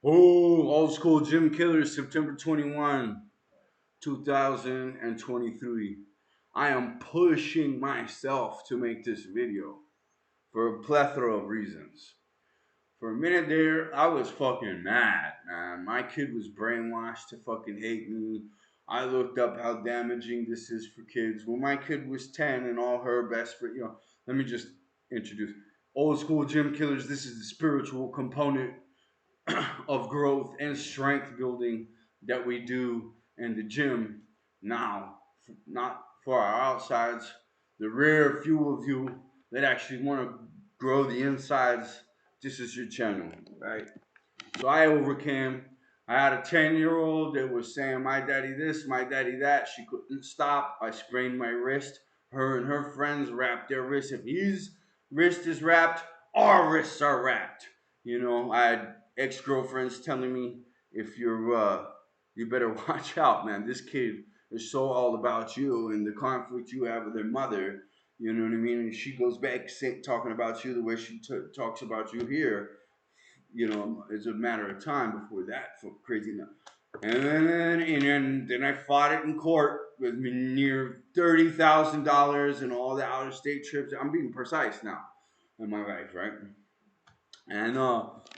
Oh, old school gym killers, September 21, 2023. I am pushing myself to make this video for a plethora of reasons. For a minute there, I was fucking mad, man. My kid was brainwashed to fucking hate me. I looked up how damaging this is for kids. When my kid was 10 and all her best friend, let me just introduce old school gym killers. This is the spiritual component of growth and strength building that we do in the gym now, not for our outsides. The rare few of you that actually want to grow the insides, this is your channel, right? So I overcame. I had a 10-year-old that was saying, my daddy this, my daddy that. She couldn't stop. I sprained my wrist. Her and her friends wrapped their wrists. If his wrist is wrapped, our wrists are wrapped. I had ex-girlfriends telling me, if you better watch out, man. This kid is so all about you and the conflict you have with their mother. You know what I mean? And she goes back talking about you the way she talks about you here. It's a matter of time before that crazy enough. And then I fought it in court with near $30,000 and all the out of state trips. I'm being precise now in my life, right? And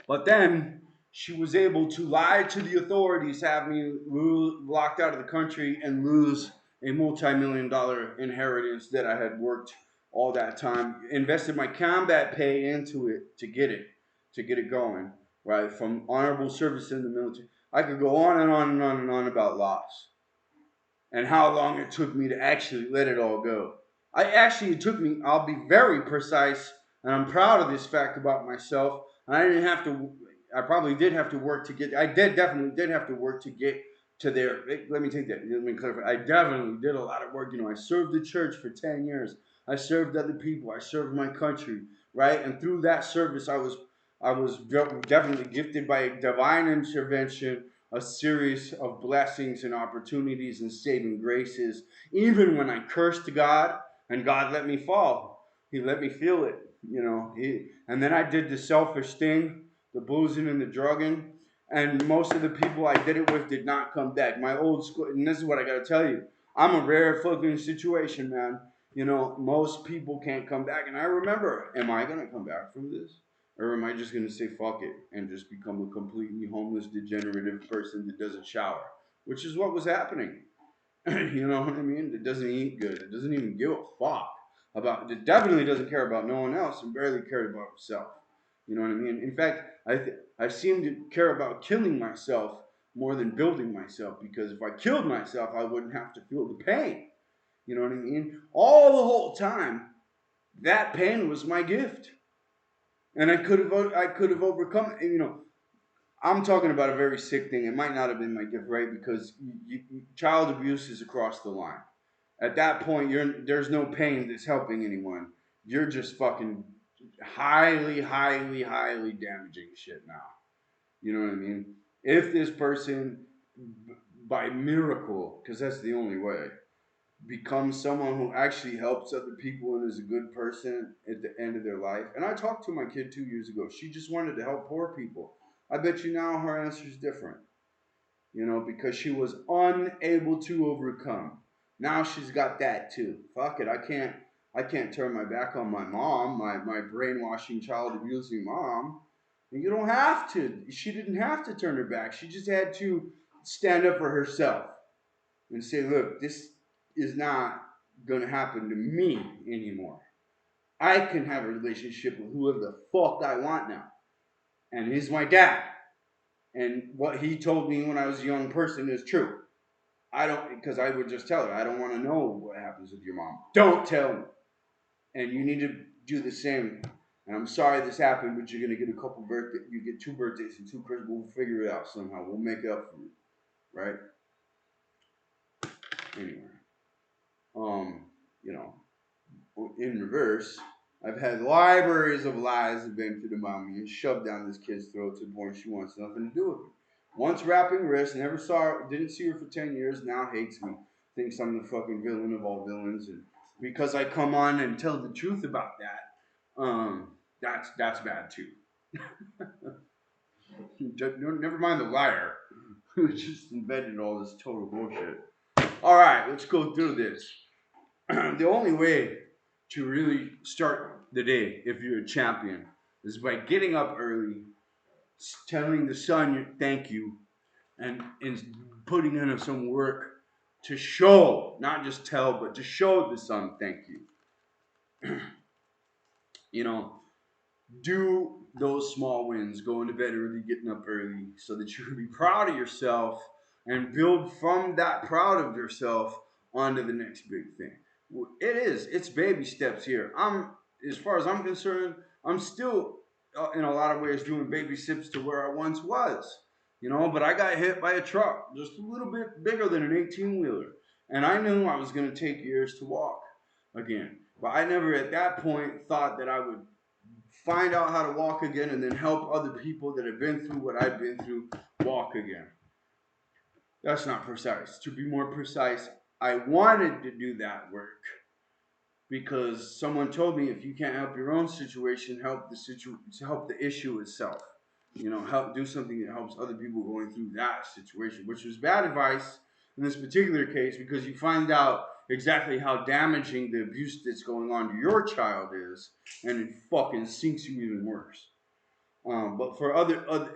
but then she was able to lie to the authorities, have me locked out of the country, and lose a multi-million-dollar inheritance that I had worked all that time, invested my combat pay into it to get it going, right? From honorable service in the military. I could go on and on and on and on about loss and how long it took me to actually let it all go. It took me, I'll be very precise, and I'm proud of this fact about myself. And I didn't have to, I probably did have to work to get, definitely did have to work to get to there. Let me take that, let me clarify. I definitely did a lot of work. I served the church for 10 years. I served other people. I served my country, right? And through that service, I was definitely gifted by a divine intervention, a series of blessings and opportunities and saving graces. Even when I cursed God and God let me fall, He let me feel it. And then I did the selfish thing, the boozing and the drugging, and most of the people I did it with did not come back. My old school, and this is what I got to tell you, I'm a rare fucking situation, man. Most people can't come back, and I remember, am I gonna come back from this? Or am I just going to say fuck it and just become a completely homeless, degenerative person that doesn't shower? Which is what was happening. You know what I mean? That doesn't eat good. It doesn't even give a fuck it definitely doesn't care about no one else and barely cared about himself. You know what I mean? In fact, I seem to care about killing myself more than building myself, because if I killed myself, I wouldn't have to feel the pain. You know what I mean? All the whole time, that pain was my gift, and I could have overcome it. I'm talking about a very sick thing. It might not have been my gift, right? Because child abuse is across the line. At that point, there's no pain that's helping anyone. You're just fucking highly, highly, highly damaging shit now. You know what I mean? If this person, by miracle, because that's the only way, become someone who actually helps other people and is a good person at the end of their life. And I talked to my kid 2 years ago. She just wanted to help poor people. I bet you now her answer is different, because she was unable to overcome. Now she's got that too. Fuck it. I can't turn my back on my mom, my brainwashing, child abusing mom. And you don't have to. She didn't have to turn her back. She just had to stand up for herself and say, look, this is not going to happen to me anymore. I can have a relationship with whoever the fuck I want now. And he's my dad. And what he told me when I was a young person is true. I don't, because I would just tell her, I don't want to know what happens with your mom. Don't tell me. And you need to do the same. And I'm sorry this happened, but you're going to get a couple birthdays. You get 2 birthdays and 2 Christmas. We'll figure it out somehow. We'll make it up for you. Right? Anyway. You know, in reverse, I've had libraries of lies invented about me and shoved down this kid's throat to the point she wants nothing to do with me. Once wrapping wrists, didn't see her for 10 years, now hates me. Thinks I'm the fucking villain of all villains. And because I come on and tell the truth about that, that's bad too. Never mind the liar, who just invented all this total bullshit. All right, let's go through this. The only way to really start the day, if you're a champion, is by getting up early, telling the sun thank you, and putting in some work to show, not just tell, but to show the sun thank you. You know, do those small wins, going to bed early, getting up early, so that you can be proud of yourself and build from that proud of yourself onto the next big thing. It's baby steps here. As far as I'm concerned, I'm still in a lot of ways doing baby steps to where I once was. But I got hit by a truck just a little bit bigger than an 18 wheeler, and I knew I was going to take years to walk again. But I never at that point thought that I would find out how to walk again and then help other people that have been through what I've been through walk again. That's not precise. To be more precise, I wanted to do that work because someone told me if you can't help your own situation, help the issue itself. Help do something that helps other people going through that situation, which was bad advice in this particular case because you find out exactly how damaging the abuse that's going on to your child is, and it fucking sinks you even worse. But for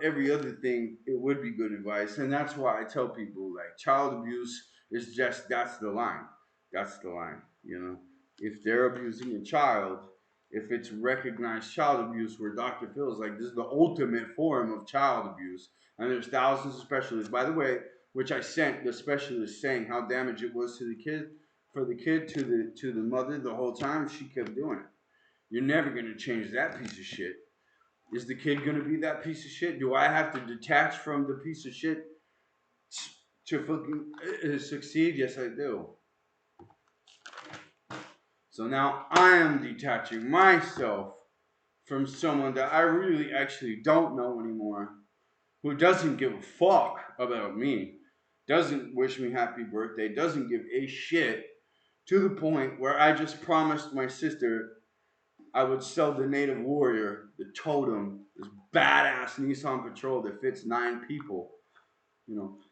every other thing, it would be good advice, and that's why I tell people like child abuse is just that's the line. That's the line. If they're abusing a child, if it's recognized child abuse, where Dr. Phil is like this is the ultimate form of child abuse, and there's thousands of specialists. By the way, which I sent the specialist saying how damaged it was to the kid, for the kid to the mother the whole time she kept doing it. You're never gonna change that piece of shit. Is the kid gonna be that piece of shit? Do I have to detach from the piece of shit to fucking succeed? Yes, I do. So now I am detaching myself from someone that I really actually don't know anymore, who doesn't give a fuck about me, doesn't wish me happy birthday, doesn't give a shit, to the point where I just promised my sister I would sell the Native Warrior, the totem, this badass Nissan Patrol that fits 9 people.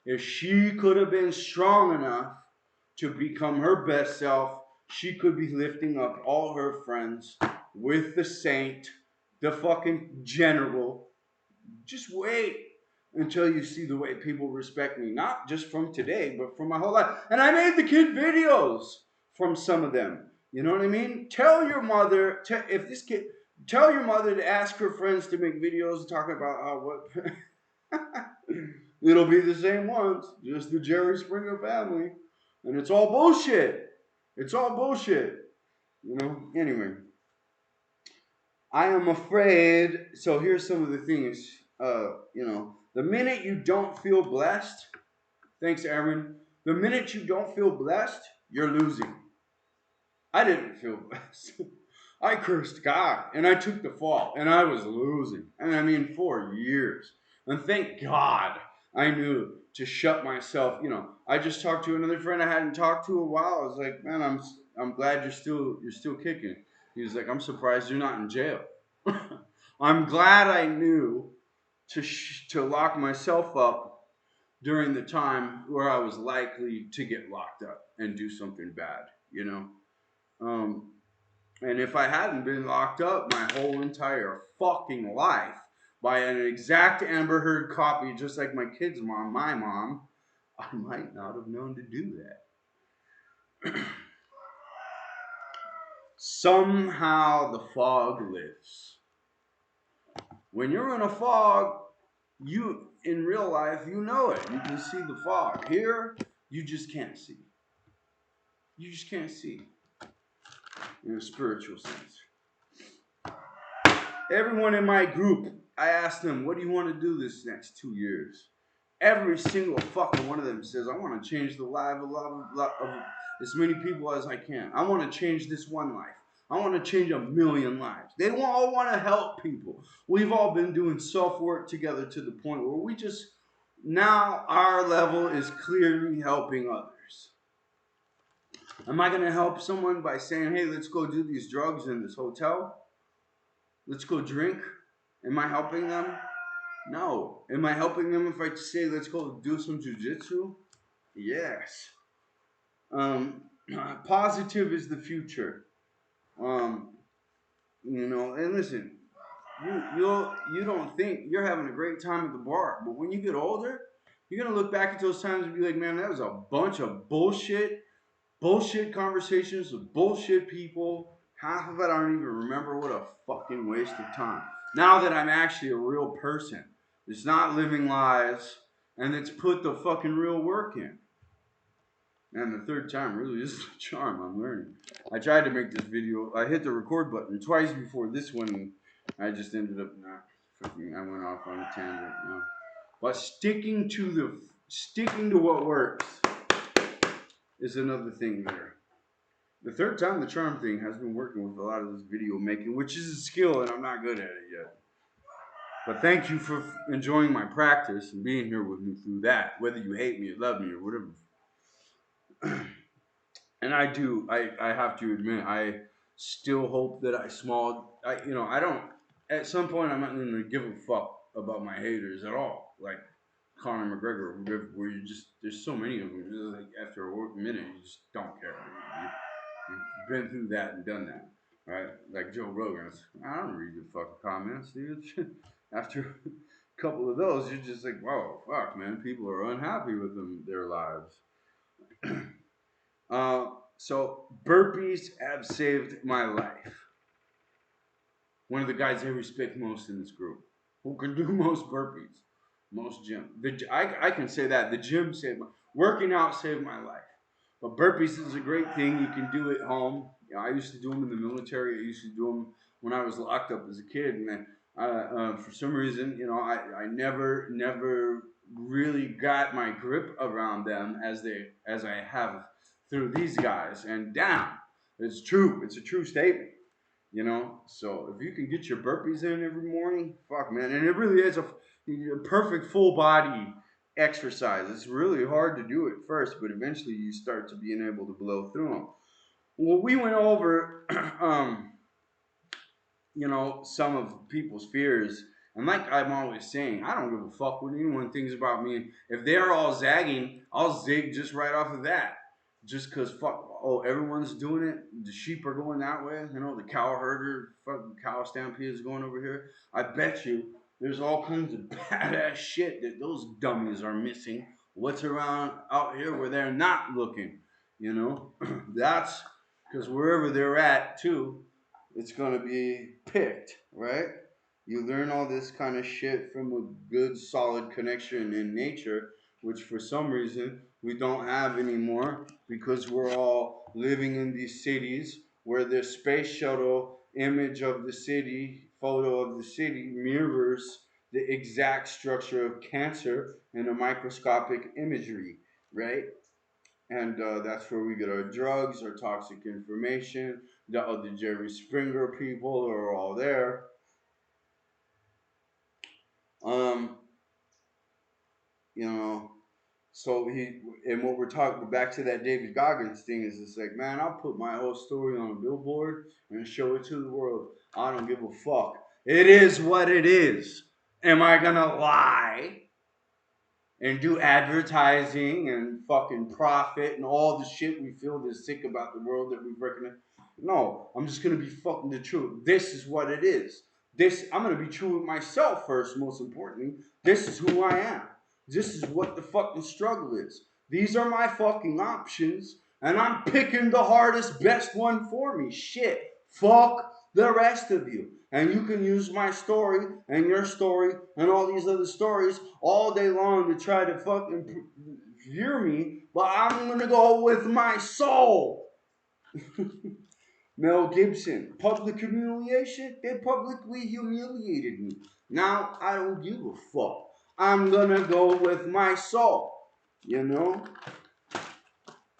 If she could have been strong enough to become her best self, she could be lifting up all her friends with the saint, the fucking general. Just wait until you see the way people respect me, not just from today, but from my whole life. And I made the kid videos from some of them. You know what I mean? Tell your mother, if this kid, tell your mother to ask her friends to make videos talking about how what. It'll be the same ones, just the Jerry Springer family. And it's all bullshit. It's all bullshit. Anyway, I am afraid. So here's some of the things. The minute you don't feel blessed, thanks, Aaron. The minute you don't feel blessed, you're losing. I didn't feel blessed. I cursed God and I took the fall and I was losing. And I mean, for years. And thank God I knew to shut myself. I just talked to another friend I hadn't talked to in a while. I was like, man, I'm glad you're still kicking. He was like, I'm surprised you're not in jail. I'm glad I knew to lock myself up during the time where I was likely to get locked up and do something bad. Um, and if I hadn't been locked up my whole entire fucking life by an exact Amber Heard copy, just like my kid's mom, my mom, I might not have known to do that. Somehow the fog lifts. When you're in a fog, in real life, you know it. You can see the fog. Here, you just can't see. You just can't see in a spiritual sense. Everyone in my group, I asked them, what do you want to do this next 2 years? Every single fucking one of them says, I want to change the life of as many people as I can. I want to change this one life. I want to change 1,000,000 lives. They all want to help people. We've all been doing self-work together to the point where now our level is clearly helping others. Am I going to help someone by saying, hey, let's go do these drugs in this hotel? Let's go drink? Am I helping them? No. Am I helping them if I say let's go do some jujitsu? Yes. Um, Positive is the future. Um, and listen, you don't think you're having a great time at the bar, but when you get older, you're gonna look back at those times and be like, man, that was a bunch of bullshit conversations with bullshit people. Half of it I don't even remember. What a fucking waste of time. Now that I'm actually a real person, it's not living lies, and it's put the fucking real work in. And the third time really is the charm. I'm learning. I tried to make this video. I hit the record button twice before this one. I just ended up not. Fucking, I went off on a tangent. But sticking to what works is another thing there. The third time the charm thing has been working with a lot of this video making, which is a skill, and I'm not good at it yet. But thank you for enjoying my practice and being here with me through that, whether you hate me or love me or whatever. And I have to admit, I still hope that I don't, at some point, I'm not going to give a fuck about my haters at all. Like Conor McGregor, where there's so many of them, just like after a minute, you just don't care. You've been through that and done that, right? Like Joe Rogan, I don't read the fucking comments, dude. After a couple of those, you're just like, whoa, fuck, man. People are unhappy with their lives. Uh, so burpees have saved my life. One of the guys I respect most in this group, who can do most burpees, most gym. I can say that the gym saved working out saved my life. But burpees is a great thing you can do at home. I used to do them in the military. I used to do them when I was locked up as a kid, and then for some reason, I never really got my grip around them as I have through these guys. And damn, it's true. It's a true statement. So if you can get your burpees in every morning, fuck, man. And it really is a perfect full body exercise. It's really hard to do at first, but eventually you start to being able to blow through them. Well, we went over some of people's fears. And like I'm always saying, I don't give a fuck what anyone thinks about me. If they're all zagging, I'll zig just right off of that. Just cause fuck, oh, everyone's doing it. The sheep are going that way. The cow herder, fucking cow stampede is going over here. I bet you there's all kinds of badass shit that those dummies are missing. What's around out here where they're not looking? That's because wherever they're at too, it's going to be picked, right? You learn all this kind of shit from a good, solid connection in nature, which for some reason we don't have anymore because we're all living in these cities where the space shuttle image of the city, photo of the city, mirrors the exact structure of cancer in a microscopic imagery, right? And that's where we get our drugs, our toxic information. The other Jerry Springer people are all there. Um, you know, and what we're talking back to that David Goggins thing is it's like, man, I'll put my whole story on a billboard and show it to the world. I don't give a fuck. It is what it is. Am I gonna lie and do advertising and fucking profit and all the shit we feel is sick about the world that we've recognized? No, I'm just gonna be fucking the truth. This is what it is. I'm gonna be true with myself first, most importantly. This is who I am. This is what the fucking struggle is. These are my fucking options, and I'm picking the hardest, best one for me. Shit. Fuck the rest of you. And you can use my story and your story and all these other stories all day long to try to fucking hear me, but I'm gonna go with my soul. Mel Gibson, public humiliation? They publicly humiliated me. Now I don't give a fuck. I'm gonna go with my soul. You know?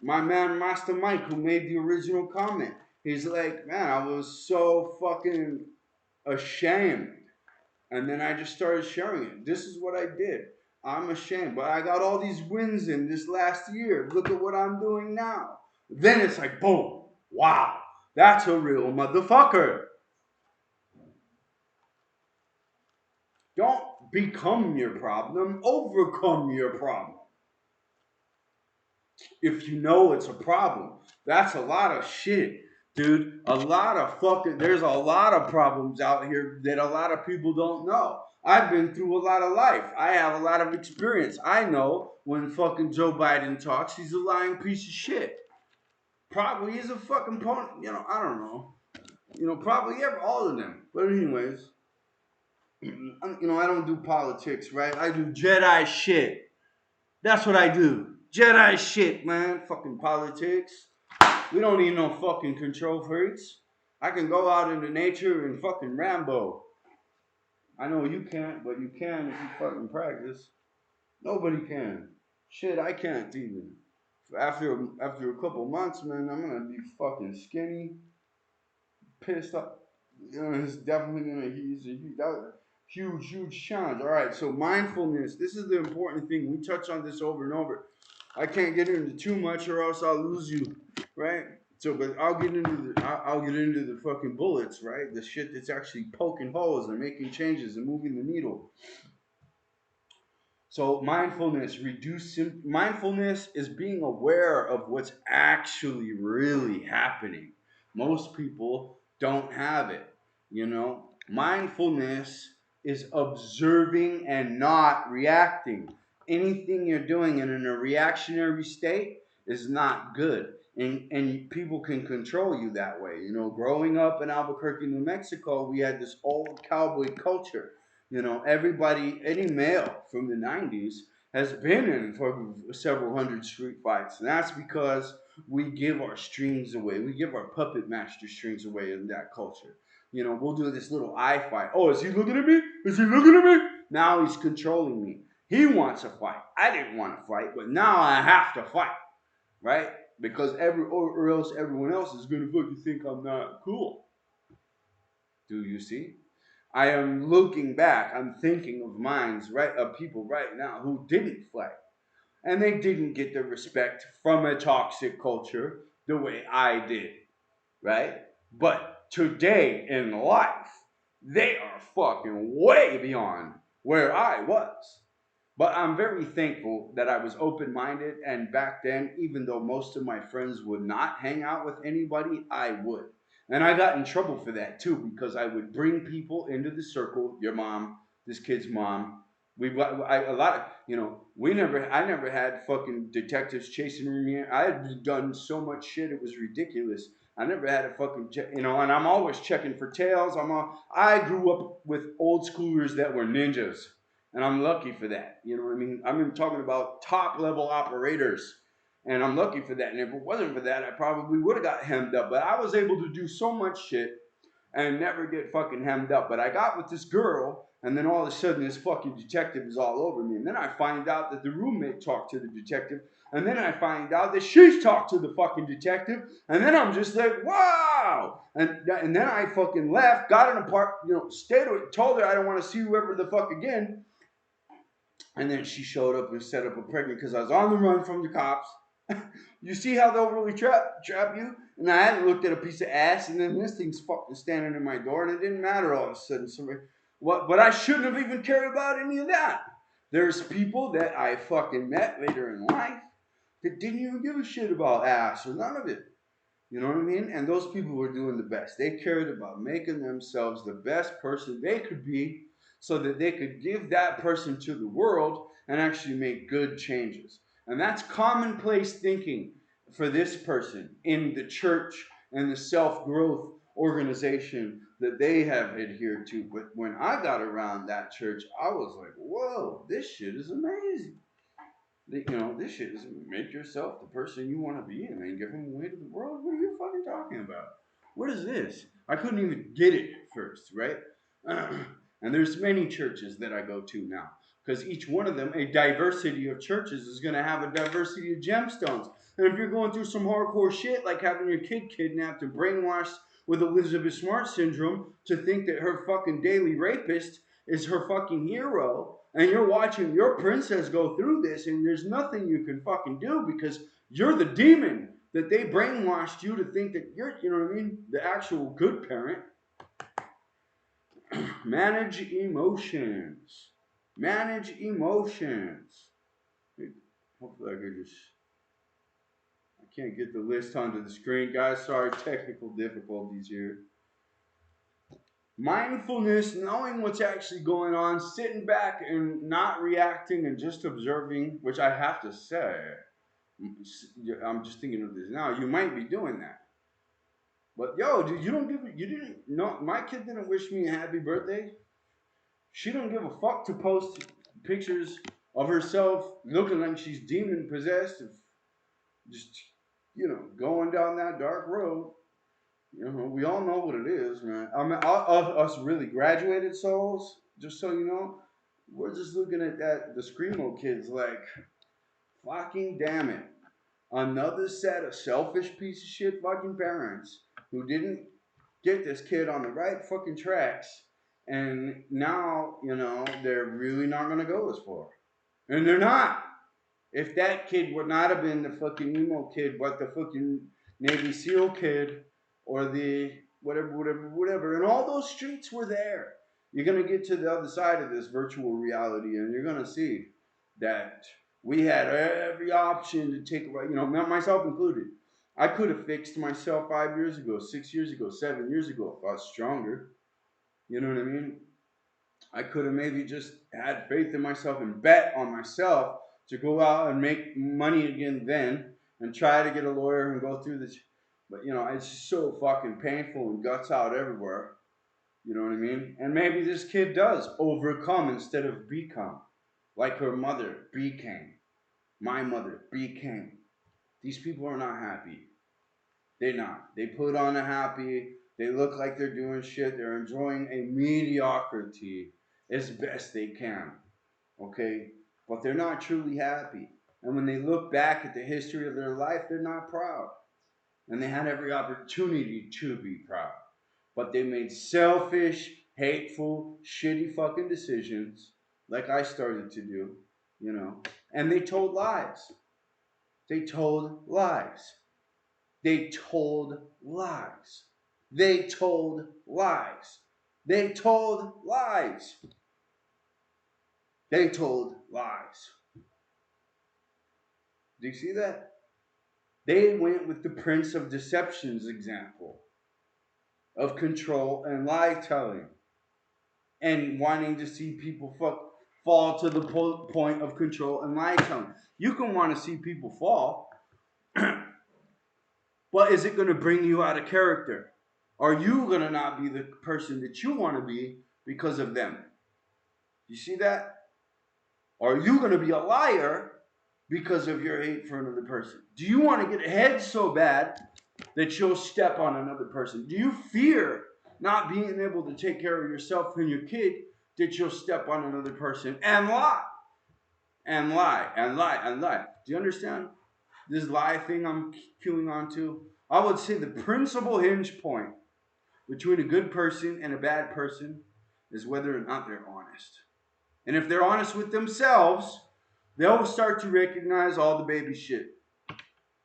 My man Master Mike, who made the original comment, he's like, man, I was so fucking ashamed. And then I just started sharing it. This is what I did. I'm ashamed, but I got all these wins in this last year. Look at what I'm doing now. Then it's like, boom, wow, that's a real motherfucker. Don't become your problem, overcome your problem. If you know it's a problem, that's a lot of shit, dude. A lot of fucking, there's a lot of problems out here that a lot of people don't know. I've been through a lot of life. I have a lot of experience. I know when fucking Joe Biden talks, he's a lying piece of shit. Probably is a fucking pony, I don't know. Probably all of them. But anyways, I don't do politics, right? I do Jedi shit. That's what I do. Jedi shit, man. Fucking politics. We don't need no fucking control freaks. I can go out into nature and fucking Rambo. I know you can't, but you can if you fucking practice. Nobody can. Shit, I can't even. After a couple months, man, I'm gonna be fucking skinny, pissed off. It's definitely gonna he's a huge challenge. All right, so mindfulness. This is the important thing. We touch on this over and over. I can't get into too much, or else I'll lose you, right? So, but I'll get into the fucking bullets, right? The shit that's actually poking holes and making changes and moving the needle. So mindfulness is being aware of what's actually really happening. Most people don't have it, Mindfulness is observing and not reacting. Anything you're doing in a reactionary state is not good. And people can control you that way. Growing up in Albuquerque, New Mexico, we had this old cowboy culture. Everybody, any male from the 90s has been in for several hundred street fights. And that's because we give our strings away. We give our puppet master strings away in that culture. We'll do this little eye fight. Oh, is he looking at me? Is he looking at me? Now he's controlling me. He wants a fight. I didn't want to fight, but now I have to fight, right? Because or else everyone else is gonna fucking think I'm not cool. Do you see? I am looking back. I'm thinking of minds, right, of people right now who didn't fight, and they didn't get the respect from a toxic culture the way I did, right? But today in life, they are fucking way beyond where I was. But I'm very thankful that I was open minded. And back then, even though most of my friends would not hang out with anybody, I would. And I got in trouble for that too, because I would bring people into the circle. Your mom, this kid's mom. A lot of, I never had fucking detectives chasing me. I had done so much shit, it was ridiculous. I never had a fucking, and I'm always checking for tails. I grew up with old schoolers that were ninjas, and I'm lucky for that. You know what I mean? I'm talking about top level operators, and I'm lucky for that. And if it wasn't for that, I probably would have got hemmed up. But I was able to do so much shit and never get fucking hemmed up. But I got with this girl, and then all of a sudden this fucking detective is all over me. And then I find out that the roommate talked to the detective, and then I find out that she's talked to the fucking detective, and then I'm just like, wow. And then I fucking left, got an apartment, stayed with, told her I don't want to see you ever the fuck again. And then she showed up and set up a pregnant because I was on the run from the cops. You see how they'll really trap you? And I hadn't looked at a piece of ass, and then this thing's fucking standing in my door, and it didn't matter all of a sudden. But I shouldn't have even cared about any of that. There's people that I fucking met later in life that didn't even give a shit about ass or none of it. You know what I mean? And those people were doing the best. They cared about making themselves the best person they could be so that they could give that person to the world and actually make good changes. And that's commonplace thinking for this person in the church and the self growth organization that they have adhered to. But when I got around that church, I was like, whoa, this shit is amazing. This shit is make yourself the person you want to be and then give them away to the world. What are you fucking talking about? What is this? I couldn't even get it at first, right? And there's many churches that I go to now because each one of them, a diversity of churches, is going to have a diversity of gemstones. And if you're going through some hardcore shit like having your kid kidnapped and brainwashed with Elizabeth Smart syndrome to think that her fucking daily rapist is her fucking hero, and you're watching your princess go through this, and there's nothing you can fucking do because you're the demon that they brainwashed you to think that you're, you know what I mean, the actual good parent. Manage emotions. Manage emotions. Hopefully I could just. I can't get the list onto the screen, guys. Sorry, technical difficulties here. Mindfulness, knowing what's actually going on, sitting back and not reacting and just observing, which I have to say, I'm just thinking of this now. You might be doing that, but yo, dude, you didn't. No, my kid didn't wish me a happy birthday. She don't give a fuck to post pictures of herself looking like she's demon possessed, just going down that dark road. We all know what it is, man. I mean, us really graduated souls, just so you know, we're just looking at the screamo kids like, fucking damn it. Another set of selfish piece of shit fucking parents who didn't get this kid on the right fucking tracks, and now, they're really not gonna go as far. And they're not. If that kid would not have been the fucking emo kid, but the fucking Navy SEAL kid, or the whatever, and all those streets were there. You're gonna get to the other side of this virtual reality, and you're gonna see that we had every option to take away. Myself included. I could have fixed myself 5 years ago, 6 years ago, 7 years ago if I was stronger. You know what I mean? I could have maybe just had faith in myself and bet on myself to go out and make money again then and try to get a lawyer and go through this. But it's so fucking painful and guts out everywhere. You know what I mean? And maybe this kid does overcome instead of become, like her mother became. My mother became. These people are not happy. They're not. They put on a happy. They look like they're doing shit. They're enjoying a mediocrity as best they can. Okay? But they're not truly happy. And when they look back at the history of their life, they're not proud. And they had every opportunity to be proud. But they made selfish, hateful, shitty fucking decisions, like I started to do. And they told lies. They told lies. They told lies. They told lies. They told lies. They told lies. Do you see that? They went with the Prince of Deception's example of control and lie telling and wanting to see people fall to the point of control and lie telling. You can want to see people fall, but is it going to bring you out of character? Are you going to not be the person that you want to be because of them? You see that? Are you going to be a liar because of your hate for another person? Do you want to get ahead so bad that you'll step on another person? Do you fear not being able to take care of yourself and your kid that you'll step on another person and lie? And lie, and lie, and lie. Do you understand this lie thing I'm queuing on to? I would say the principal hinge point between a good person and a bad person is whether or not they're honest. And if they're honest with themselves, they'll start to recognize all the baby shit.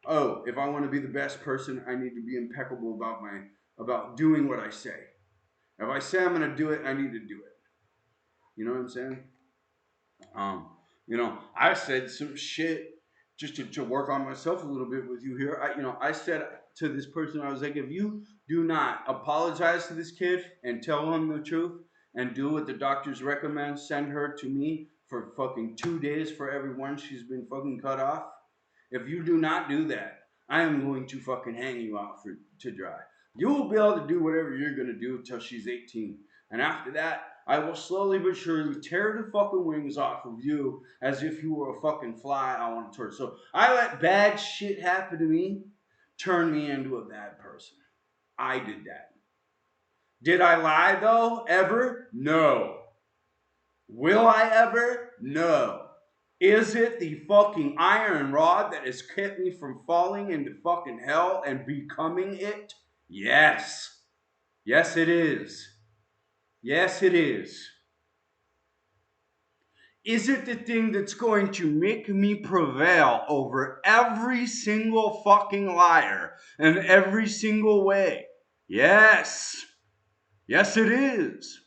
Oh, if I want to be the best person, I need to be impeccable about doing what I say. If I say I'm gonna do it, I need to do it. You know what I'm saying? Um, I said some shit just to work on myself a little bit with you here. I said to this person, I was like, if you do not apologize to this kid and tell him the truth and do what the doctors recommend, send her to me for fucking 2 days for every one she's been fucking cut off. If you do not do that, I am going to fucking hang you out to dry. You will be able to do whatever you're gonna do until she's 18. And after that, I will slowly but surely tear the fucking wings off of you as if you were a fucking fly on a torch. So I let bad shit happen to me turn me into a bad person. I did that. Did I lie though? Ever? No. Will I ever? No. Is it the fucking iron rod that has kept me from falling into fucking hell and becoming it? Yes. Yes, it is. Yes, it is. Is it the thing that's going to make me prevail over every single fucking liar in every single way? Yes. Yes, it is.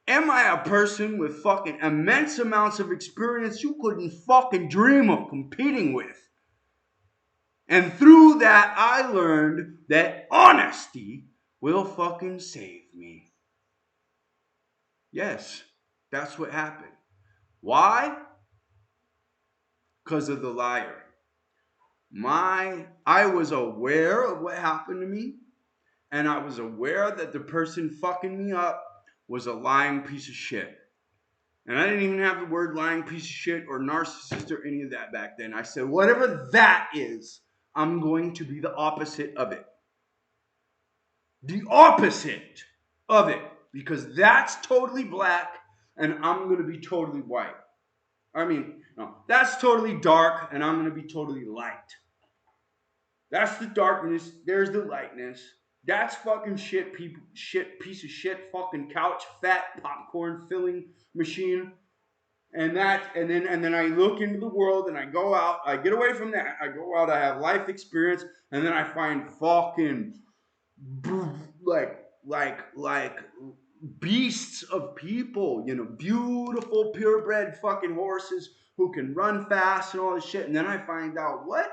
Am I a person with fucking immense amounts of experience you couldn't fucking dream of competing with? And through that, I learned that honesty will fucking save me. Yes, that's what happened. Why? Because of the liar. I was aware of what happened to me, and I was aware that the person fucking me up was a lying piece of shit. And I didn't even have the word lying piece of shit or narcissist or any of that back then. I said, whatever that is, I'm going to be the opposite of it. The opposite of it. Because that's totally black and I'm going to be totally white. I mean, no, that's totally dark and I'm going to be totally light. That's the darkness. There's the lightness. That's fucking shit, people, shit, piece of shit, fucking couch, fat, popcorn filling machine. And then I look into the world and I go out, I get away from that. I go out, I have life experience, and then I find fucking like beasts of people, beautiful purebred fucking horses who can run fast and all this shit. And then I find out what?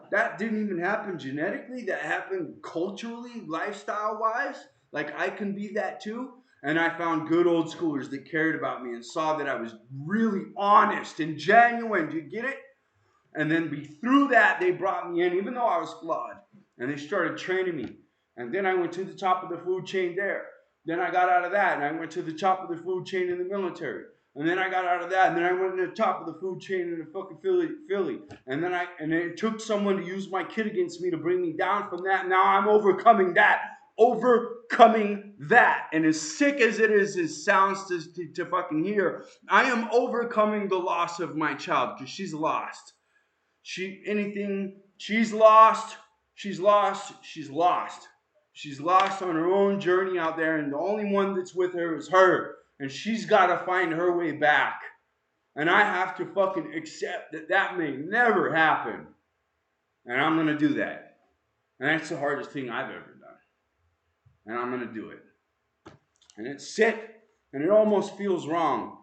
That didn't even happen genetically, that happened culturally, lifestyle wise. Like I can be that too. And I found good old schoolers that cared about me and saw that I was really honest and genuine. Do you get it? And then through that, they brought me in, even though I was flawed. And they started training me. And then I went to the top of the food chain there. Then I got out of that and I went to the top of the food chain in the military. And then I got out of that, and then I went to the top of the food chain in the fucking Philly. And it took someone to use my kid against me to bring me down from that. Now I'm overcoming that. And as sick as it sounds to fucking hear, I am overcoming the loss of my child because she's lost. She's lost, she's lost, she's lost. She's lost on her own journey out there, and the only one that's with her is her. And she's got to find her way back. And I have to fucking accept that may never happen. And I'm going to do that. And that's the hardest thing I've ever done. And I'm going to do it. And it's sick, and it almost feels wrong.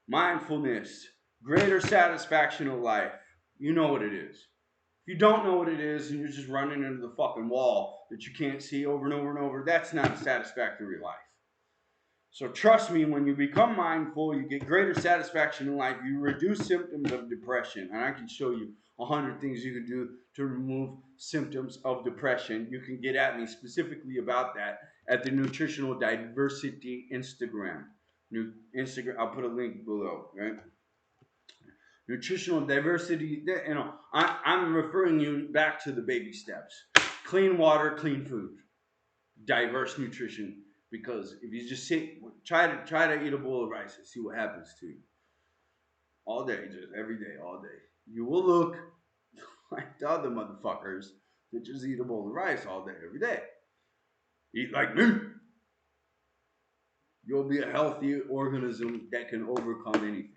Mindfulness, greater satisfaction of life. You know what it is. If you don't know what it is and you're just running into the fucking wall that you can't see over and over and over, that's not a satisfactory life. So trust me, when you become mindful, you get greater satisfaction in life. You reduce symptoms of depression. And I can show you 100 things you can do to remove symptoms of depression. You can get at me specifically about that at the Nutritional Diversity Instagram. I'll put a link below, right? Nutritional diversity, I'm referring you back to the baby steps. Clean water, clean food, diverse nutrition. Because if you just try to eat a bowl of rice and see what happens to you. All day, just every day, all day. You will look like the other motherfuckers that just eat a bowl of rice all day, every day. Eat like me. You'll be a healthy organism that can overcome anything.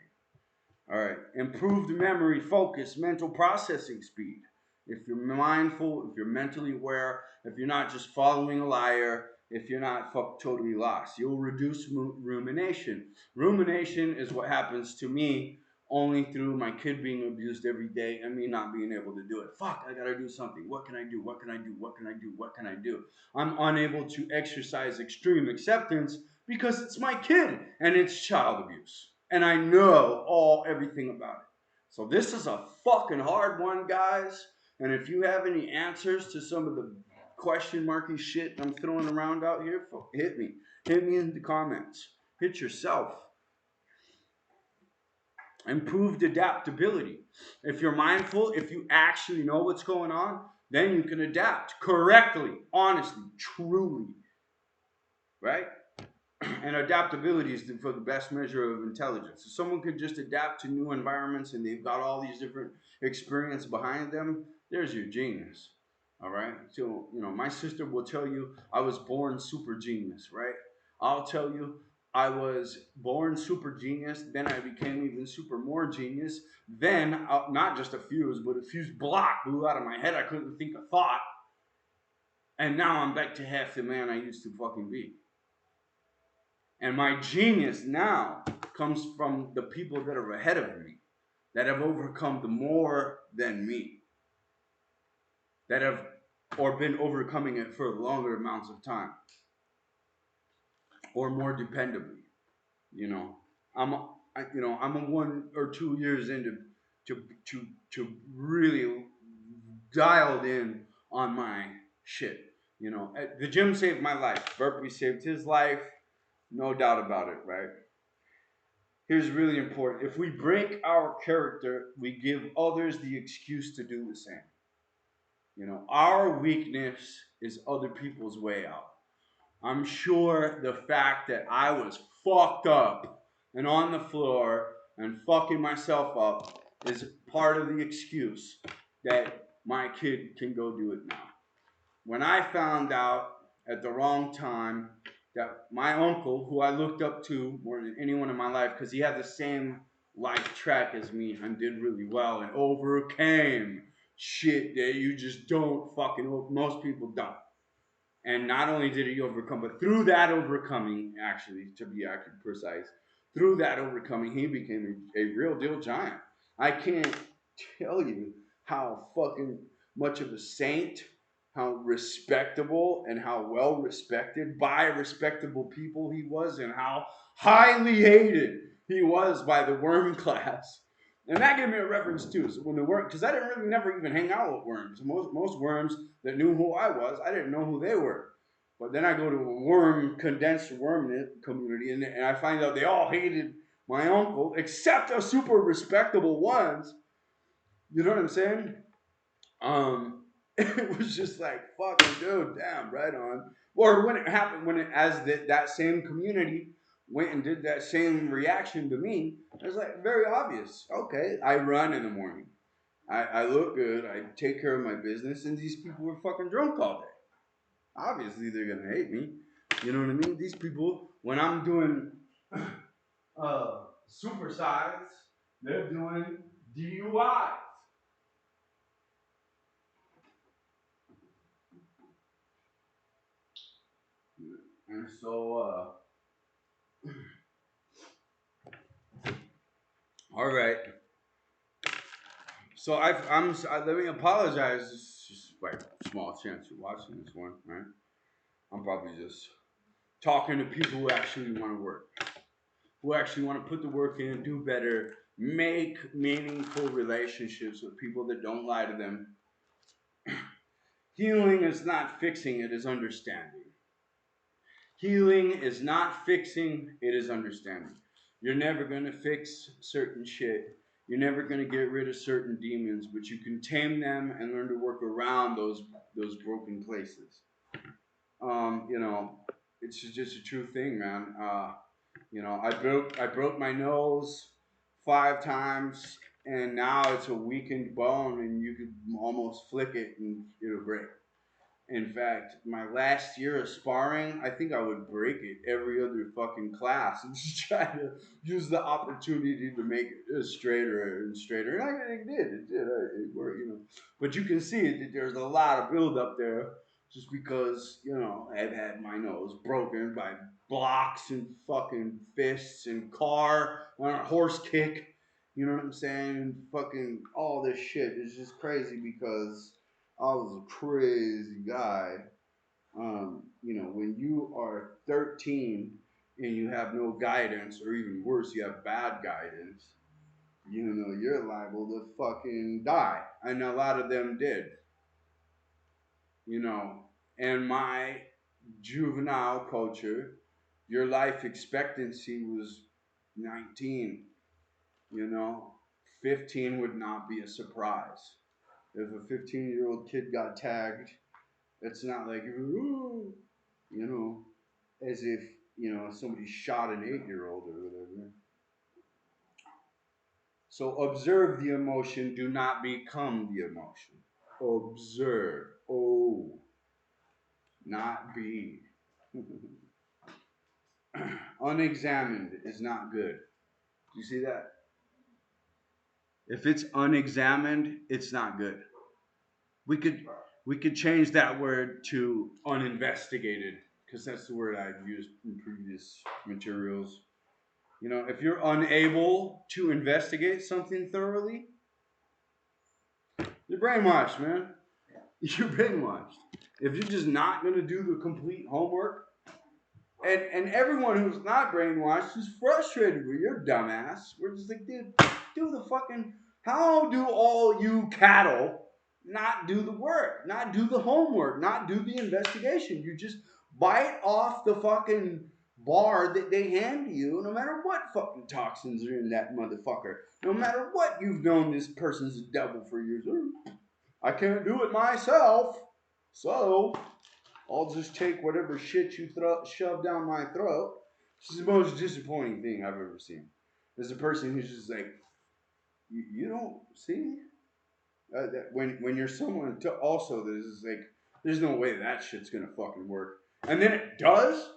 All right. Improved memory, focus, mental processing speed. If you're mindful, if you're mentally aware, if you're not just following a liar, if you're not totally lost, you'll reduce rumination. Rumination is what happens to me only through my kid being abused every day and me not being able to do it. Fuck, I gotta do something. What can I do? What can I do? What can I do? What can I do? I'm unable to exercise extreme acceptance because it's my kid and it's child abuse. And I know everything about it. So this is a fucking hard one, guys. And if you have any answers to some of the question marky shit I'm throwing around out here, hit me. Hit me in the comments. Hit yourself. Improved adaptability. If you're mindful, if you actually know what's going on, then you can adapt correctly, honestly, truly. Right? And adaptability is for the best measure of intelligence. If someone could just adapt to new environments and they've got all these different experience behind them, there's your genius. All right. So, my sister will tell you I was born super genius, right? I'll tell you I was born super genius. Then I became even super more genius. Then, not just a fuse, but a fuse block blew out of my head. I couldn't think a thought. And now I'm back to half the man I used to fucking be. And my genius now comes from the people that are ahead of me, that have overcome the more than me, that have or been overcoming it for longer amounts of time or more dependably. You know, I'm a 1 or 2 years into to really dialed in on my shit. The gym saved my life. Burpee saved his life, no doubt about it, right? Here's really important. If we break our character, we give others the excuse to do the same. Our weakness is other people's way out. I'm sure the fact that I was fucked up and on the floor and fucking myself up is part of the excuse that my kid can go do it now. When I found out at the wrong time that my uncle, who I looked up to more than anyone in my life, because he had the same life track as me and did really well and overcame shit that you just don't fucking, most people don't. And not only did he overcome, but through that overcoming, actually, to be accurate, precise, through that overcoming, he became a real deal giant. I can't tell you how fucking much of a saint, how respectable and how well respected by respectable people he was, and how highly hated he was by the worm class. And that gave me a reference too. So when the worm, because I didn't really never even hang out with worms. Most worms that knew who I was, I didn't know who they were. But then I go to a condensed worm community, and I find out they all hated my uncle, except the super respectable ones. You know what I'm saying? Um, it was just like fucking dude, damn, right on. Or when it happened, when it as that same community went and did that same reaction to me, it was like very obvious. Okay, I run in the morning. I look good. I take care of my business, and these people were fucking drunk all day. Obviously, they're gonna hate me. You know what I mean? These people, when I'm doing supersize, they're doing DUI. And so, all right. So let me apologize. It's just like small chance you're watching this one, right? I'm probably just talking to people who actually want to work, who actually want to put the work in, do better, make meaningful relationships with people that don't lie to them. Healing is not fixing, it is understanding. Healing is not fixing, it is understanding. You're never going to fix certain shit. You're never going to get rid of certain demons, but you can tame them and learn to work around those broken places. You know, it's just a true thing, man. I broke my nose 5 times, and now it's a weakened bone, and you could almost flick it and it'll break. In fact, my last year of sparring, I think I would break it every other fucking class and just try to use the opportunity to make it straighter and straighter. And it did. It worked, But you can see that there's a lot of build up there just because, I've had my nose broken by blocks and fucking fists and car on a horse kick. You know what I'm saying? And fucking all this shit is just crazy because I was a crazy guy. When you are 13 and you have no guidance, or even worse, you have bad guidance, you're liable to fucking die. And a lot of them did, you know. And my juvenile culture, your life expectancy was 19, you know. 15 would not be a surprise. If a 15-year-old kid got tagged, it's not like, ooh, you know, as if, somebody shot an 8-year-old or whatever. So observe the emotion, do not become the emotion. Observe. Oh, not be. Unexamined is not good. Do you see that? If it's unexamined, it's not good. We could we could change that word to uninvestigated. because that's the word I've used in previous materials. You know, if you're unable to investigate something thoroughly, you're brainwashed, man. You're brainwashed. If you're just not going to do the complete homework, and everyone who's not brainwashed is frustrated with your dumbass. We're just like, dude, do the fucking. How do all you cattle not do the work, not do the homework, not do the investigation? You just bite off the fucking bar that they hand to you, no matter what fucking toxins are in that motherfucker. No matter what you've known this person's a devil for years. I can't do it myself, so I'll just take whatever shit you shove down my throat. It's the most disappointing thing I've ever seen. There's a person who's just like, you don't see that when you're someone to also there's like there's no way that shit's gonna fucking work, and then it does,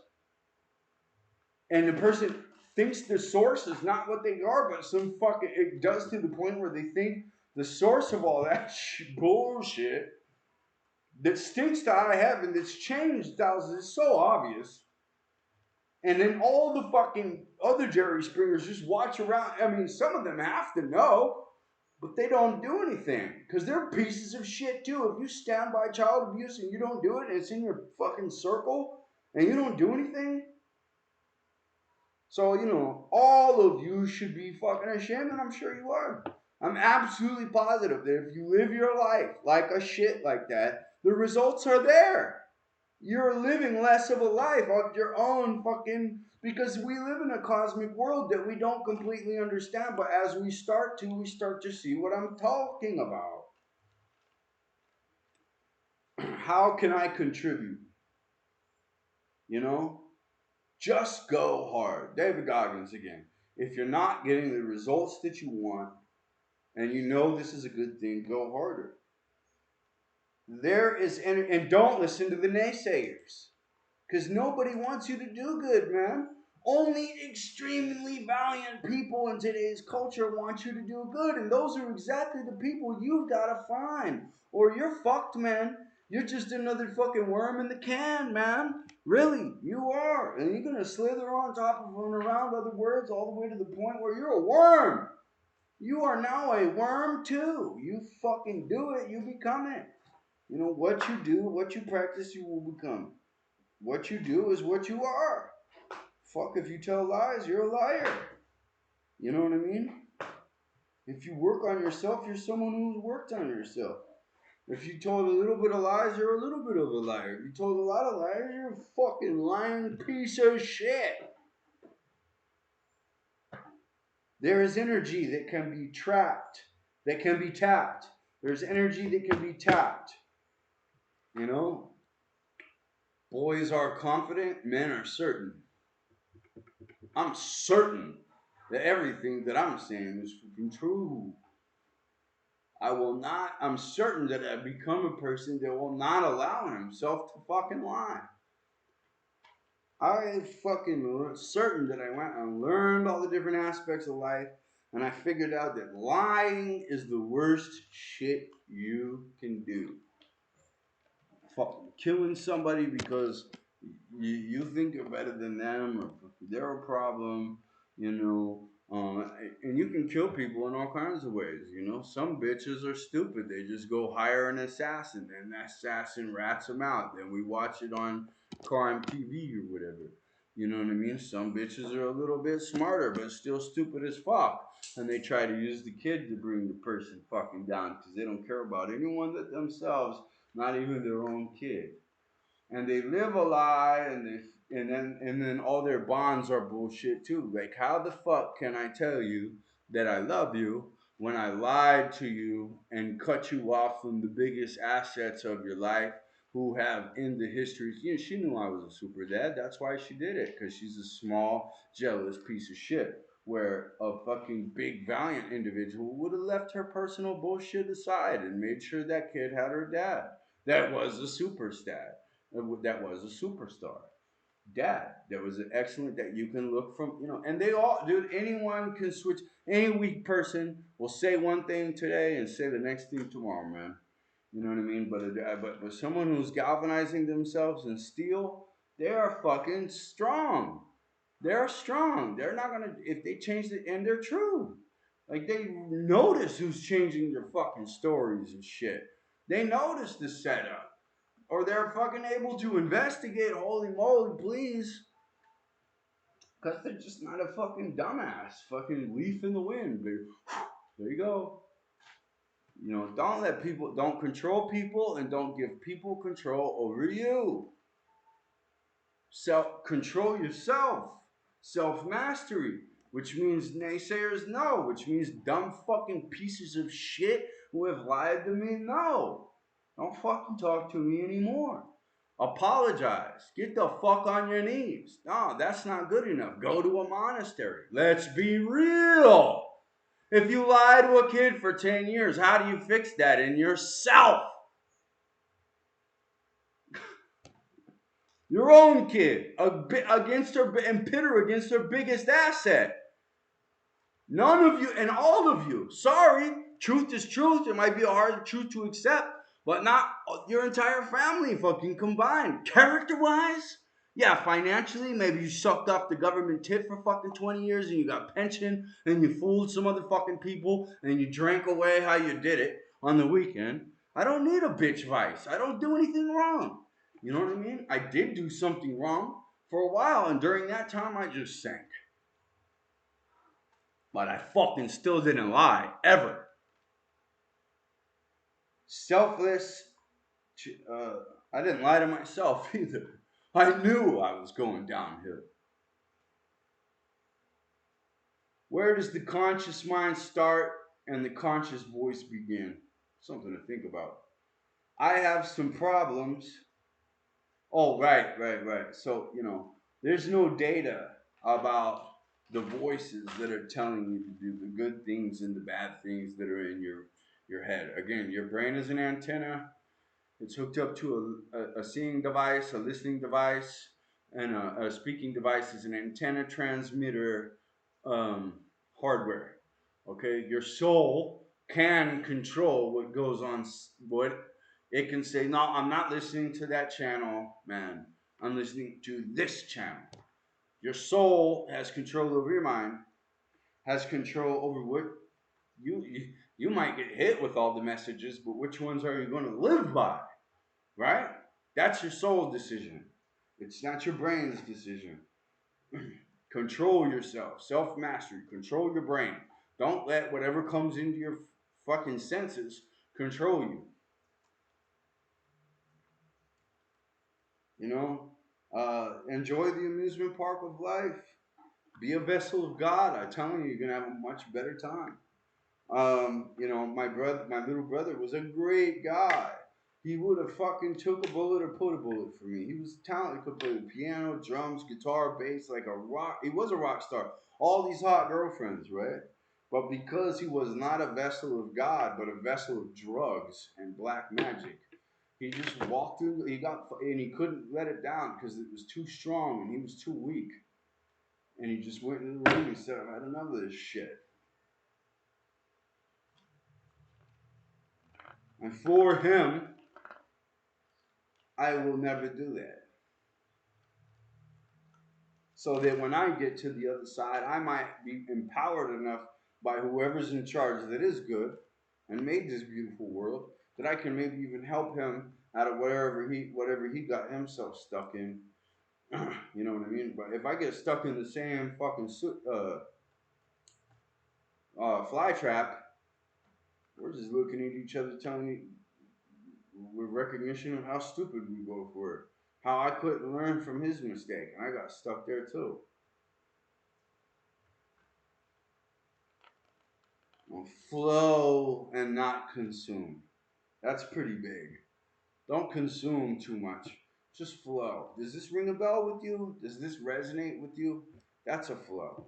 and the person thinks the source is not what they are, but some fucking it does to the point where they think the source of all that bullshit that stinks to high heaven that's changed thousands is so obvious. And then all the fucking other Jerry Springers just watch around. I mean, some of them have to know, but they don't do anything because they're pieces of shit too. If you stand by child abuse and you don't do it, and it's in your fucking circle, and you don't do anything, so all of you should be fucking ashamed, and I'm sure you are. I'm absolutely positive that if you live your life like a shit like that, the results are there. You're living less of a life of your own fucking because we live in a cosmic world that we don't completely understand, but as we start to see what I'm talking about. How can I contribute? You know? Just go hard. David Goggins again. If you're not getting the results that you want and you know this is a good thing, go harder. There is and don't listen to the naysayers. Because nobody wants you to do good, man. Only extremely valiant people in today's culture want you to do good. And those are exactly the people you've got to find. Or you're fucked, man. You're just another fucking worm in the can, man. Really, you are. And you're going to slither on top of and around other words all the way to the point where you're a worm. You are now a worm, too. You fucking do it, you become it. You know, what you do, what you practice, you will become. What you do is what you are. Fuck, if you tell lies, you're a liar. You know what I mean? If you work on yourself, you're someone who's worked on yourself. If you told a little bit of lies, you're a little bit of a liar. If you told a lot of lies, you're a fucking lying piece of shit. There is energy that can be trapped, that can be tapped. There's energy that can be tapped. You know? Boys are confident, men are certain. I'm certain that everything that I'm saying is fucking true. I'm certain that I've become a person that will not allow himself to fucking lie. I fucking certain that I went and learned all the different aspects of life, and I figured out that lying is the worst shit you can do. Fucking killing somebody because you think you're better than them or they're a problem, you know. And you can kill people in all kinds of ways, you know. Some bitches are stupid. They just go hire an assassin, and that assassin rats them out. Then we watch it on crime TV or whatever. You know what I mean? Some bitches are a little bit smarter, but still stupid as fuck. And they try to use the kid to bring the person fucking down because they don't care about anyone but themselves, not even their own kid. And they live a lie, and then all their bonds are bullshit too. Like, how the fuck can I tell you that I love you when I lied to you and cut you off from the biggest assets of your life, who have in the history? You know, she knew I was a super dad. That's why she did it, because she's a small, jealous piece of shit. Where a fucking big, valiant individual would have left her personal bullshit aside and made sure that kid had her dad. That was a superstar. That was a superstar. Dad, that was an excellent that you can look from, and they all, dude, anyone can switch. Any weak person will say one thing today and say the next thing tomorrow, man. You know what I mean? But someone who's galvanizing themselves in steel, They are fucking strong. They're strong. They're not gonna if they change it, and they're true. Like they notice who's changing their fucking stories and shit. They notice the setup, or they're fucking able to investigate. Holy moly, please, because they're just not a fucking dumbass, fucking leaf in the wind. There you go. You know, don't control people, and don't give people control over you. Self control yourself. Self mastery, which means naysayers no, which means dumb fucking pieces of shit who have lied to me no. Don't fucking talk to me anymore. Apologize. Get the fuck on your knees. No, that's not good enough. Go to a monastery. Let's be real. If you lie to a kid for 10 years, how do you fix that in yourself? Your own kid, against her and pit her against her biggest asset. None of you and all of you. Sorry, truth is truth. It might be a hard truth to accept, but not your entire family fucking combined. Character-wise, yeah, financially, maybe you sucked up the government tip for fucking 20 years and you got pension and you fooled some other fucking people and you drank away how you did it on the weekend. I don't need a bitch vice. I don't do anything wrong. You know what I mean? I did do something wrong for a while, and during that time, I just sank. But I fucking still didn't lie, ever. Selfless, uh, I didn't lie to myself either. I knew I was going downhill. Where does the conscious mind start and the conscious voice begin? Something to think about. I have some problems. Oh, right. So, there's no data about the voices that are telling you to do the good things and the bad things that are in your head. Again, your brain is an antenna. It's hooked up to a seeing device, a listening device, and a speaking device is an antenna transmitter um, hardware. Okay, your soul can control what goes on. What it can say, no, I'm not listening to that channel, man. I'm listening to this channel. Your soul has control over your mind, has control over what you might get hit with all the messages, but which ones are you going to live by? Right? That's your soul's decision. It's not your brain's decision. Control yourself. Self mastery. Control your brain. Don't let whatever comes into your fucking senses control you. You know? Enjoy the amusement park of life. Be a vessel of God. I'm telling you, you're going to have a much better time. My little brother was a great guy. He would have fucking took a bullet or put a bullet for me. He was talented. He could play the piano, drums, guitar, bass, like a rock. He was a rock star. All these hot girlfriends, right? But because he was not a vessel of God, but a vessel of drugs and black magic, he just walked through. And he couldn't let it down because it was too strong and he was too weak. And he just went in the room and said, "I had enough of this shit." And for him, I will never do that. So that when I get to the other side, I might be empowered enough by whoever's in charge that is good and made this beautiful world that I can maybe even help him out of whatever he got himself stuck in. You know what I mean? But if I get stuck in the same fucking fly trap, we're just looking at each other, telling you with recognition of how stupid we both were. How I couldn't learn from his mistake, and I got stuck there too. Flow and not consume. That's pretty big. Don't consume too much. Just flow. Does this ring a bell with you? Does this resonate with you? That's a flow.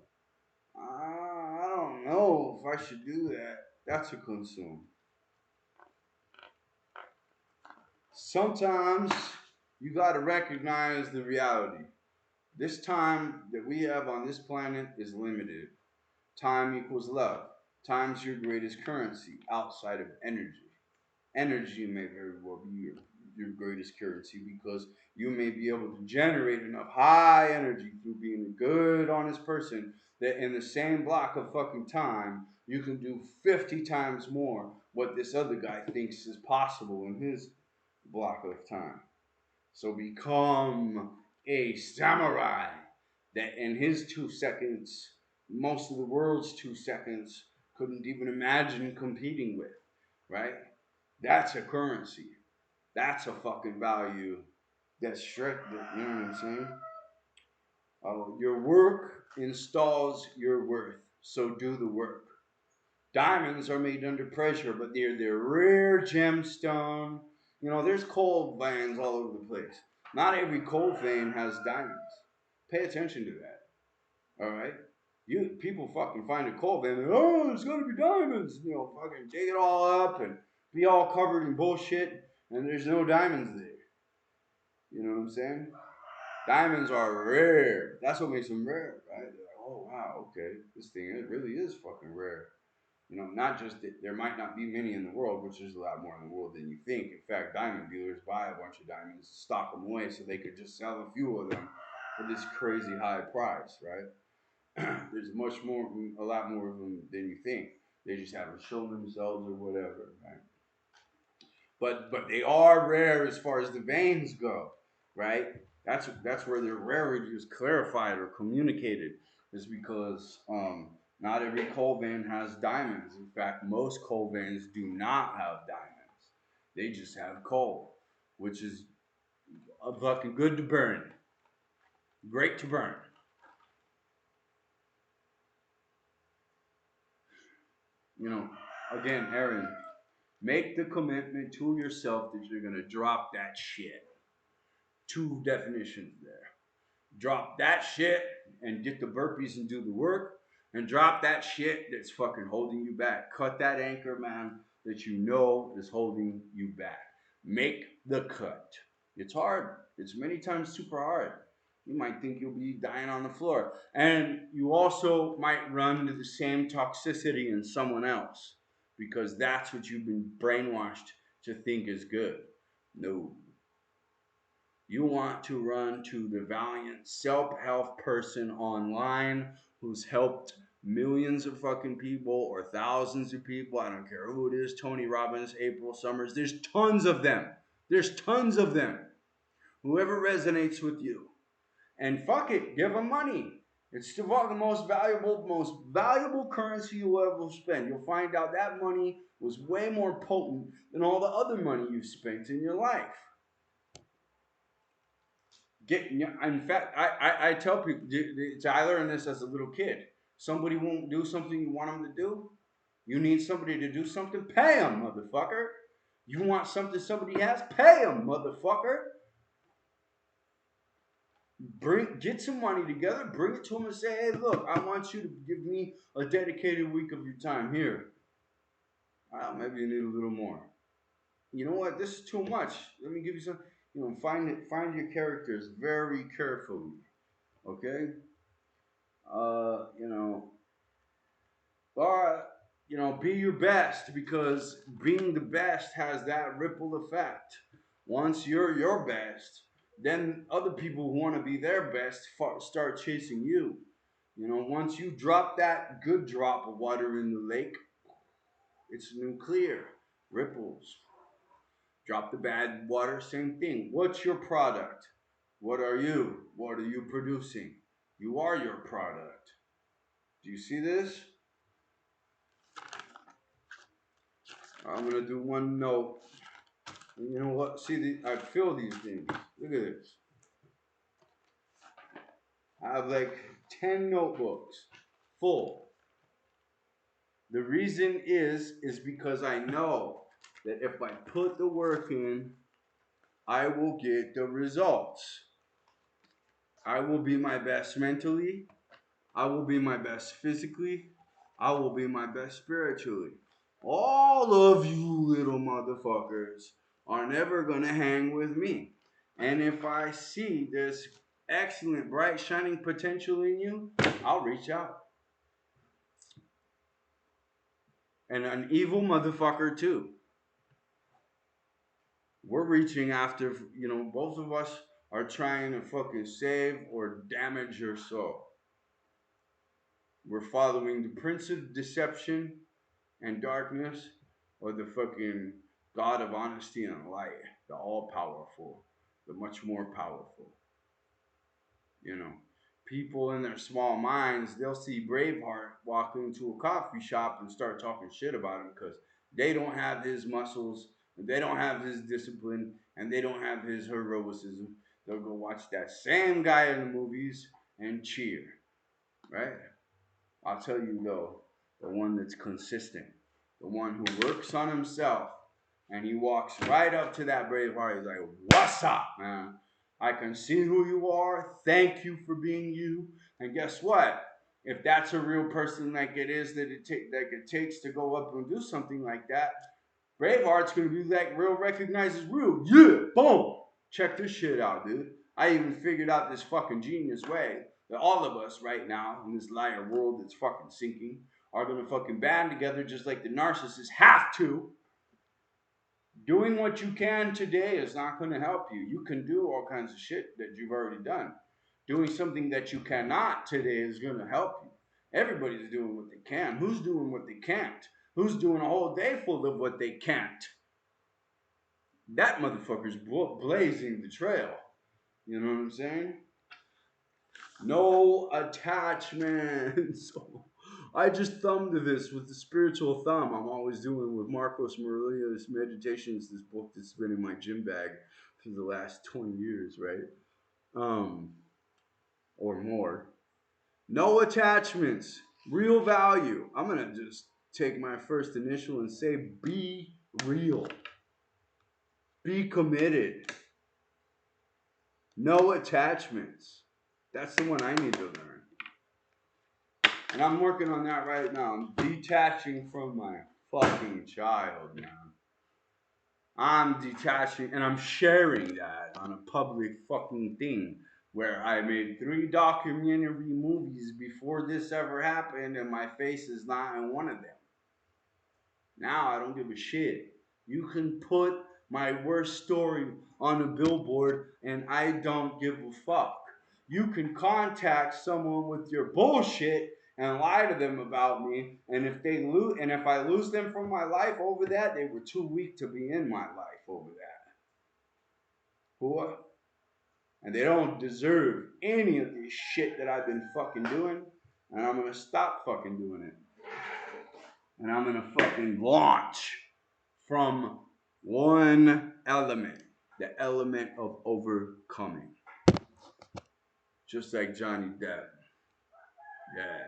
I don't know if I should do that. That's a consume. Sometimes you got to recognize the reality. This time that we have on this planet is limited. Time equals love. Time's your greatest currency outside of energy. Energy may very well be your greatest currency because you may be able to generate enough high energy through being a good, honest person that in the same block of fucking time, you can do 50 times more what this other guy thinks is possible in his block of time. So become a samurai that in his 2 seconds, most of the world's 2 seconds couldn't even imagine competing with, right? That's a currency. That's a fucking value that's strict. You know what I'm saying? Your work installs your worth, so do the work. Diamonds are made under pressure, but they're rare gemstone. You know, there's coal veins all over the place. Not every coal vein has diamonds. Pay attention to that. All right. You people fucking find a coal vein. And, oh, there's gonna be diamonds. You know, fucking dig it all up and be all covered in bullshit, and there's no diamonds there. You know what I'm saying? Diamonds are rare. That's what makes them rare, right? They're like, oh wow, okay, this thing it really is fucking rare. You know, not just that there might not be many in the world, which there's a lot more in the world than you think. In fact, diamond dealers buy a bunch of diamonds, stock them away so they could just sell a few of them for this crazy high price, right? There's much more, a lot more of them than you think. They just haven't shown themselves or whatever, right? But they are rare as far as the veins go, right? That's where their rarity is clarified or communicated, is because not every coal vein has diamonds. In fact, most coal veins do not have diamonds. They just have coal, which is a fucking good to burn, great to burn. You know, again, Aaron, make the commitment to yourself that you're gonna drop that shit. Two definitions there. Drop that shit and get the burpees and do the work, and drop that shit that's fucking holding you back. Cut that anchor, man, that you know is holding you back. Make the cut. It's hard. It's many times super hard. You might think you'll be dying on the floor. And you also might run into the same toxicity in someone else because that's what you've been brainwashed to think is good. No, you want to run to the valiant self help person online who's helped millions of fucking people or thousands of people. I don't care who it is, Tony Robbins, April Summers. There's tons of them. There's tons of them. Whoever resonates with you. And fuck it, give them money. It's the fucking most valuable currency you'll ever spend. You'll find out that money was way more potent than all the other money you've spent in your life. In fact, I tell people, I learned this as a little kid. Somebody won't do something you want them to do. You need somebody to do something, pay them, motherfucker. You want something somebody has, pay them, motherfucker. Get some money together, bring it to them and say, hey, look, I want you to give me a dedicated week of your time here. Maybe you need a little more. You know what? This is too much. Let me give you some. You know, find your characters very carefully. Okay. You know, or be your best, because being the best has that ripple effect. Once you're your best, then other people who want to be their best start chasing you. You know, once you drop that good drop of water in the lake, it's nuclear ripples. Drop the bad water, same thing. What's your product? What are you? What are you producing? You are your product. Do you see this? I'm gonna do one note. And you know what? I feel these things. Look at this. I have like 10 notebooks full. The reason is because I know that if I put the work in, I will get the results. I will be my best mentally. I will be my best physically. I will be my best spiritually. All of you little motherfuckers are never going to hang with me. And if I see this excellent, bright, shining potential in you, I'll reach out. And an evil motherfucker too. We're reaching after, both of us are trying to fucking save or damage your soul. We're following the prince of deception and darkness, or the fucking God of honesty and light, the all powerful, the much more powerful. You know, people in their small minds, they'll see Braveheart walk into a coffee shop and start talking shit about him because they don't have his muscles, they don't have his discipline, and they don't have his heroicism. They'll go watch that same guy in the movies and cheer, right? I'll tell you though, the one that's consistent, the one who works on himself, and he walks right up to that Braveheart. He's like, "What's up, man? I can see who you are. Thank you for being you." And guess what? If that's a real person like it is that it takes to go up and do something like that, Braveheart's gonna be like, real recognizes real. Yeah, boom. Check this shit out, dude. I even figured out this fucking genius way that all of us right now in this liar world that's fucking sinking are gonna fucking band together just like the narcissists have to. Doing what you can today is not gonna help you. You can do all kinds of shit that you've already done. Doing something that you cannot today is gonna help you. Everybody's doing what they can. Who's doing what they can't? Who's doing a whole day full of what they can't? That motherfucker's blazing the trail. You know what I'm saying? No attachments. I just thumbed this with the spiritual thumb. I'm always doing with Marcos Aurelius Meditations, this book that's been in my gym bag for the last 20 years, right? Um, or more. No attachments. Real value. I'm gonna just take my first initial and say be real. Be committed. No attachments. That's the one I need to learn. And I'm working on that right now. I'm detaching from my fucking child, man. I'm detaching and I'm sharing that on a public fucking thing where I made 3 documentary movies before this ever happened and my face is not in one of them. Now I don't give a shit. You can put my worst story on a billboard and I don't give a fuck. You can contact someone with your bullshit and lie to them about me, and if I lose them from my life over that, they were too weak to be in my life over that. Who? And they don't deserve any of this shit that I've been fucking doing, and I'm gonna stop fucking doing it. And I'm gonna fucking launch from one element, the element of overcoming. Just like Johnny Depp. Yeah.